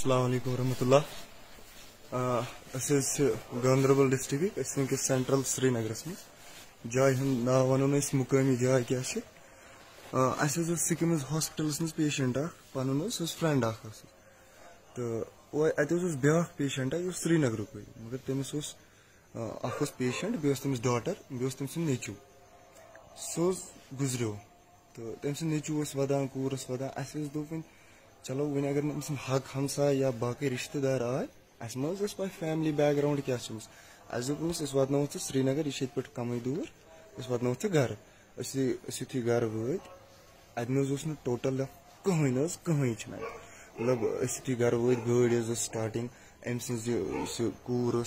السلام علیکم ورحمۃ اللہ. گاندربل ڈسٹرک ونکس سینٹرل سری نگرس مز جائے ہند نا ونو مقامی جائے کیا سکمز ہاسپٹلس مز پیشنٹ پن فرینڈ تو ات بیا پیشنٹ سری نگرک مگر تمس پیشنٹ بیس تمس ڈاٹر بیس تم سند نیچو سہ گزریو تو تم سند نیچو ودان کورس ودان اس دن چلو ون اگر نا حق ہمسائے یا باقی رشتہ دار آئے اس مز پہ فیملی بیک گراؤنڈ کیا اس واتنو سری نگر یہ پہ کم دور اس واتنو گھر یتھے گھر وت ات نا ٹوٹل کہیں مطلب یتھے گھر وت گاڑی سٹارٹنگ ام سن کور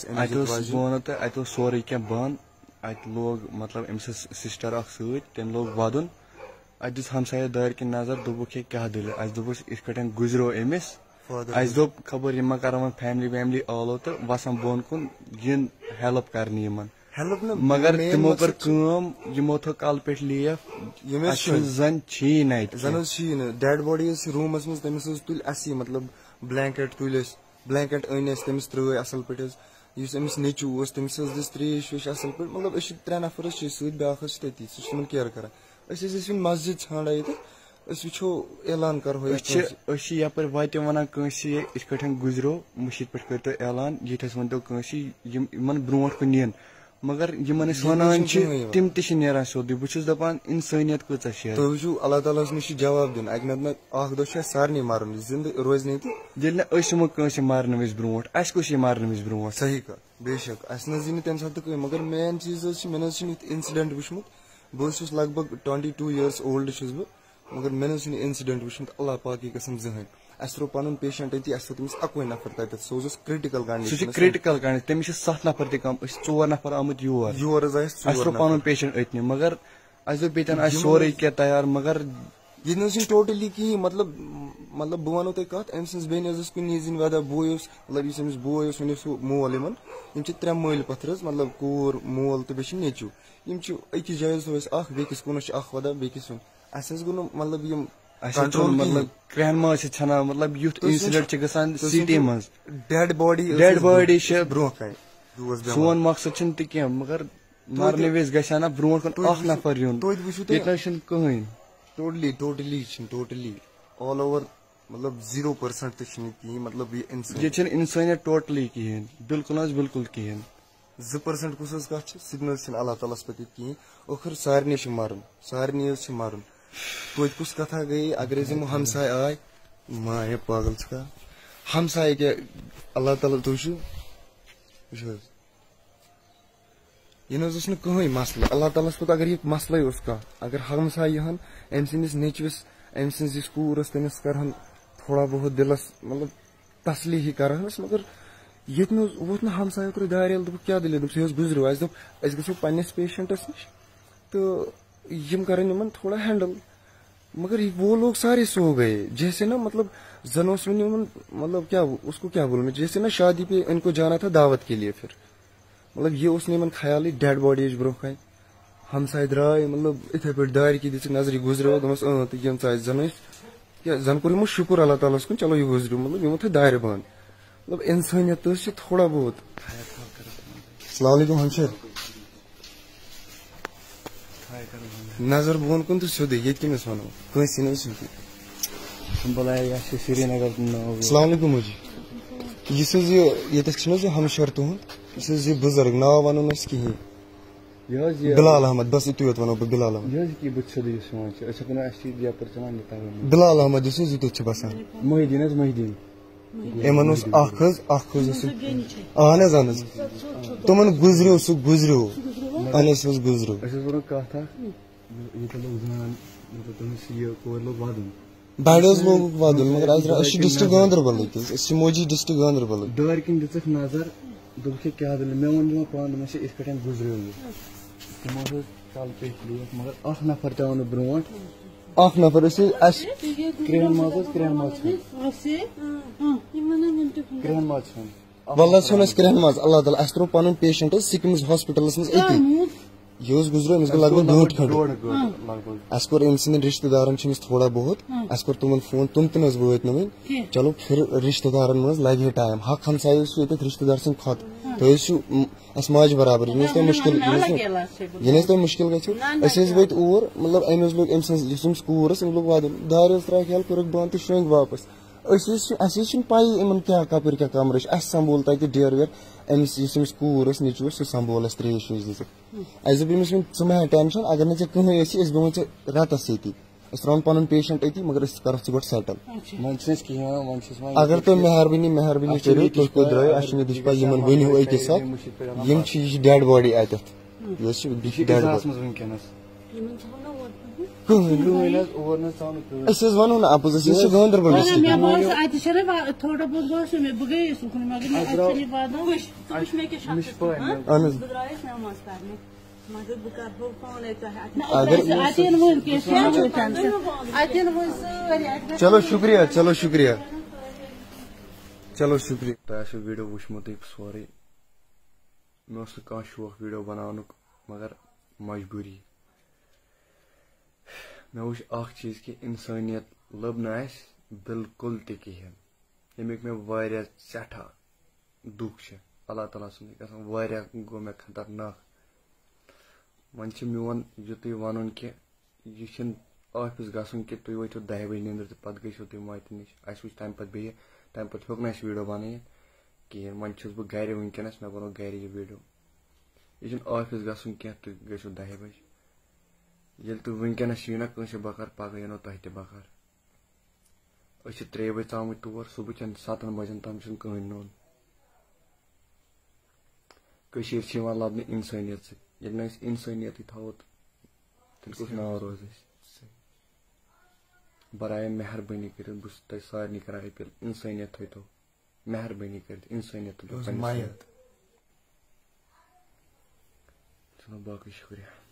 ات سورے کی بند ات لوگ مطلب ام سسٹر اخ تم لوگ ودن ات دس ہمسایہ دار کی نظر دبک کیا دل اس دس ات پہ گزرو امس اس دپ خبر یہ ما کرو فیملی ویملی آلو تو وسان بون کن ین ہیلپ کرنے مگر تمو کر یمو تھو کل پہ لیف زن چھی ڈیڈ باڈی رومس مز تمس تل اسی مطلب بلینکٹ تل بلینکٹ ان تمس ترٲے اصل پہ اس امس نیچو تمس دس تریش ویش اصل پہ مطلب ترے نفر ست بیاکھ تتی سہ تمن کیر کران ون مسجد ژھانڈان یہ وچو اعلان کرو یپر وتہ ونان کنسی ات پہ گزرو مشید پہ کرتو اعلان یتس ونتو کنسی یمن برونٹ کن نین مگر یمن ونان تم تہ نیران سیودے بہت دپان انسانیت کۭژاہ چھِ تُہۍ وٕچھِو اللہ تعالیٰ ہس نش جواب دیُن اکہ نتہٕ اکھ دۄہ چھُ اسہِ سارنٕے مرُن زندٕ روزنٕے تہٕ ییٚلہِ نہٕ أسۍ یِمو کٲنٛسہِ مرنہٕ وِزِ برونٛٹھ اسہِ کُس یی مرنہٕ وِزِ برونٛٹھ صحیح کتھ بے شک اسہِ نہ حظ یی نہٕ تمہِ ساتہٕ تہِ کٕہٕنۍ مگر مین چیٖز حظ چھُ مےٚ نہ حظ چھُنہٕ یُتھ انسیڈنٹ وٕچھمُت بہٕ حظ چھُس لگ بگ 22 years اولڈ چھُس بہٕ مگر مےٚ نہ حظ چھُنہٕ انسیڈنٹ وٕچھمُت اللہ پاک کی قسم زٕہٕنۍ اسہِ ترٛوو پنُن پیشنٹ أتی اسہِ تھوٚو تٔمِس اکوے نفر تتٮ۪تھ سُہ اوس کرٹیکل کنڈیشن کرٹیکل کنڈیشن تٔمِس چھِ 7 نفر تہِ کم أسۍ 4 نفر آمٕتۍ یور حظ آسہِ اسہِ ترٛوو پنُن پیشنٹ أتنٕے مگر اسہِ دوٚپ ییٚتٮ۪ن آسہِ سورُے کینٛہہ تیار مگر یہ نہ حظ ٹوٹلی کہین مطلب بہ ونو تۄہہِ کتھ أمۍ سٕنٛز بیٚنہِ حظ ٲس کُنی زٔنۍ ودا بوے اوس مطلب یُس أمِس بوے اوس ؤنِو سُہ مول یِمن یِم چھِ 3 مٲلۍ پتھر حظ مطلب کوٗر مول تہٕ بیٚیہِ چھِ نیٚچوٗ یِم چھِ أکِس جایہِ حظ تھوٚو اَسہِ اکھ بیٚکِس کوٗنس چھِ اکھ ودا بیٚکِس وُن اَسہِ حظ گوٚو نہٕ مطلب یِم مطلب کرہن ماز چھِ ژھنان مطلب یُتھ انسیڈنٹ چھِ گژھان سٹی منٛز ڈیڈ باڈی چھِ برونٛہہ کنہِ سون مقصد چھُنہٕ تہِ کینٛہہ مگر مرنہٕ وِزِ گژھِ ہا نا برونٛٹھ کُن اکھ نفر یُن ییٚتہِ نہ چھُنہٕ کٕہٕنۍ ٹوٹلی چھِنہٕ ٹوٹلی آل اوور مطلب 0% تہِ چھِنہٕ کِہیٖنۍ مطلب ییٚتہِ چھِنہٕ انسٲنیت ٹوٹلی کِہیٖنۍ بالکل حظ بالکل کِہیٖنۍ 2% کُس حظ کتھ چھِ سُہ تہِ نہ حظ چھِنہٕ اللہ تعالیٰ ہس پٮ۪ٹھ کِہیٖنۍ ٲخر سارنٕے چھُ مرُن سارنٕے حظ چھُ مرُن توتہِ کُس کتھا گٔیے اگر أسۍ یِمو ہمساے آے ما پاگل چھُ کانٛہہ ہمساے کیٛاہ اللہ تعالیٰ تُہۍ وٕچھِو وٕچھِو حظ یہ نہ حظ اوس نہٕ کٕہٕنۍ مسلہٕ اللہ تعالیٰ ہس پٮ۪ٹھ اگر یہِ مسلے اوس کانٛہہ اگر ہمساے یِہن أمۍ سٕنٛدِس نیٚچوِس أمۍ سٕنٛز یُس کوٗر ٲس تٔمِس کرہن تھوڑا بہت دِلس مطلب تسلی ہی کرہنس مگر ییٚتہِ نہٕ حظ ووت نہٕ ہمسایو ترٛٲے دارِ ییٚلہِ دوٚپُکھ کیٛاہ دٔلیٖل دوٚپُس یہِ حظ گُزریو اَسہِ دوٚپ أسۍ گژھو پننِس پیشنٹس نِش تہٕ یِم کرن یِمن تھوڑا ہینڈل مگر وہ لوگ سارے سو گئے جیسے نا مطلب زن اوس وۄنۍ یِمن مطلب کیا اس کو کیا بولوں میں جیسے نا شادی پہ ان کو جانا تھا دعوت کے لیے پھر مطلب یہ اوس نہٕ یِمن خیالٕے ڈیڈ باڈی ٲسۍ برونٛہہ کنہِ ہمساے درٛاے مطلب یِتھے پٲٹھۍ دارِ کِنۍ دِژٕکھ نظر یہِ گُزریو دوٚپمس تہٕ یِم ژاے زن ٲسۍ کیٛاہ زن کوٚر یِمو شُکر اللہ تعالیٰ ہس کُن چلو یہِ گُزریو مطلب یِمو تھٲے دارِ بنٛد مطلب انسٲنیت تہِ حظ چھِ تھوڑا بہت السلام علیکم ہمشیر نظر بۄن کُن تہٕ سیوٚدُے ییٚتہِ کٔمِس ونو کٲنٛسہِ نہٕ سیوٚدُے سری نگر السلام علیکم حجی یُس حظ یہِ ییٚتٮ۪تھ چھُنہٕ حظ یہِ ہمشیر تُہُنٛد یُس حظ یہِ بُزرگ ناو ونو نہٕ أسۍ کِہیٖنۍ بلال احمد بس یُتُے یوت ونو بہٕ بلال احمد بلال احمد یُس حظ ییٚتٮ۪تھ چھُ بسان محدیٖن یِمن اوس اکھ حظ اوس اہن حظ اہن حظ تِمن گُزریو سُہ گُزریو اہن حظ سُہ گُزریو بڑِ حظ لوگُکھ ودُن مگر أسۍ چھِ ڈسٹرک گاندربلٕکۍ حظ أسۍ چھِ موجی ڈسٹرک گاندربلٕکۍ دارِ کِنۍ دِژٕکھ نظر دوٚپُکھ کیٛاہ دٔلیٖل مےٚ ووٚن یِمن پانہٕ دوٚپمس یِتھ پٲٹھۍ گُزریو یہِ تِمو حظ کل پیٚٹھۍ لیکھ مگر اکھ نفر تہِ آو نہٕ برونٛٹھ اکھ نفر ٲسۍ اسہِ کرٛہن ماز ژھیوٚن وللہ ژھیوٚن اسہِ کرٛہن ماز اللہ تعالیٰ اسہِ ترٛوو پنُن پیشنٹ حظ سِکمز ہاسپٹلس منٛز أتی یہ گزرو امس گو لگ بھگ گھنٹہ کھنڈ لگ بھگ اس کور ام سند رشتہ دارن تھوڑا بہت اس کور تمن فون تم تہ وات ن چلو پھر رشتہ دارن مز لگہ ٹائم حق ہمسائی یہ رشتہ دار سند کھت تھی اس ماج برابر یہ تہ مشکل یہ تہ مشکل گھس وت اور مطلب امس لوگ ام سز کور ام لوگ وادن دار تراک یل کورک بند تو شرنگ واپس اسی پائی ان کیا کپر کیا کم رش اس سنبھول تتہ ڈیر ویر امس کور نیچو سہ سنبھول اس تریش ویش دت اس دپ امس ثہ مہ ٹینشن اگر نا ژے کہین اسی اس دمو ژے رتس یتی اس تراون پن پیشنٹ اتی مگر اس کرو ژٕ گۄڈٕ سیٹل اگر تُہۍ مہربٲنی کٔرِو تُہۍ کوٚت درٛٲیِو اَسہِ چھِنہٕ دِش پاے یِمن ؤنِو أکِس ساتھ یِم چھِ یہِ چھِ ڈیڈ باڈی اتٮ۪تھ یہِ حظ چھِ ڈیڈ باڈی أسۍ حظ ونو نہٕ اپُز أسۍ حظ چھِ گاندربل اہن حظ چلو شکریہ چلو شکریہ چلو شکریہ تۄہہِ آسیو ویٖڈیو وٕچھمُتٕے سورُے مےٚ اوس نہٕ کانٛہہ شوق ویٖڈیو بناونُک مگر مجبوٗری مےٚ وٕچھ اکھ چیٖز کہِ اِنسٲنیت لٔب نہٕ اَسہِ بالکل تہِ کِہیٖنۍ ییٚمیُک مےٚ واریاہ سٮ۪ٹھاہ دُکھ چھِ اللہ تعالیٰ سُنٛد گژھان واریاہ گوٚو مےٚ خطرناک وۄنۍ چھِ میون یُتُے وَنُن کہِ یہِ چھُنہٕ آفِس گژھُن کہِ تُہۍ وٲتِو 10 بجہِ نیٚنٛدٕر تہٕ پتہٕ گٔژھِو تُہۍ ماتہِ نِش اَسہِ وٕچھ تَمہِ پتہٕ بیٚیہِ تَمہِ پتہٕ ہیوٚک نہٕ اَسہِ ویٖڈیو بنٲیِتھ کِہیٖنۍ وۄنۍ چھُس بہٕ گرِ وٕنکیٚنس مےٚ بنوو گرِ یہِ ویٖڈیو یہِ چھُنہٕ آفِس گژھُن کینٛہہ تُہۍ گٔژھِو 10 بجہِ ییٚلہِ تُہۍ وٕنکیٚنس یِیِو نا کٲنٛسہِ بکار پگہہ یِنو تۄہہِ تہِ بکار أسۍ چھِ 3 بجہِ ژامٕتۍ تور صبحٕچٮ۪ن 7 بجن تام چھُنہٕ کٕہٕنۍ نوٚن کٔشیٖر چھِ یِوان لبنہٕ اِنسٲنیت سۭتۍ ییٚلہِ نہٕ أسۍ اِنسٲنیتٕے تھاوو تیٚلہِ کُس ناو روزِ اَسہِ برایے مہربٲنی کٔرِتھ بہٕ چھُس تۄہہِ سارنٕے کران أپیٖل اِنسٲنیت تھٲیتو مہربٲنی کٔرِتھ اِنسٲنیت تُلِو چلو باقٕے شُکریہ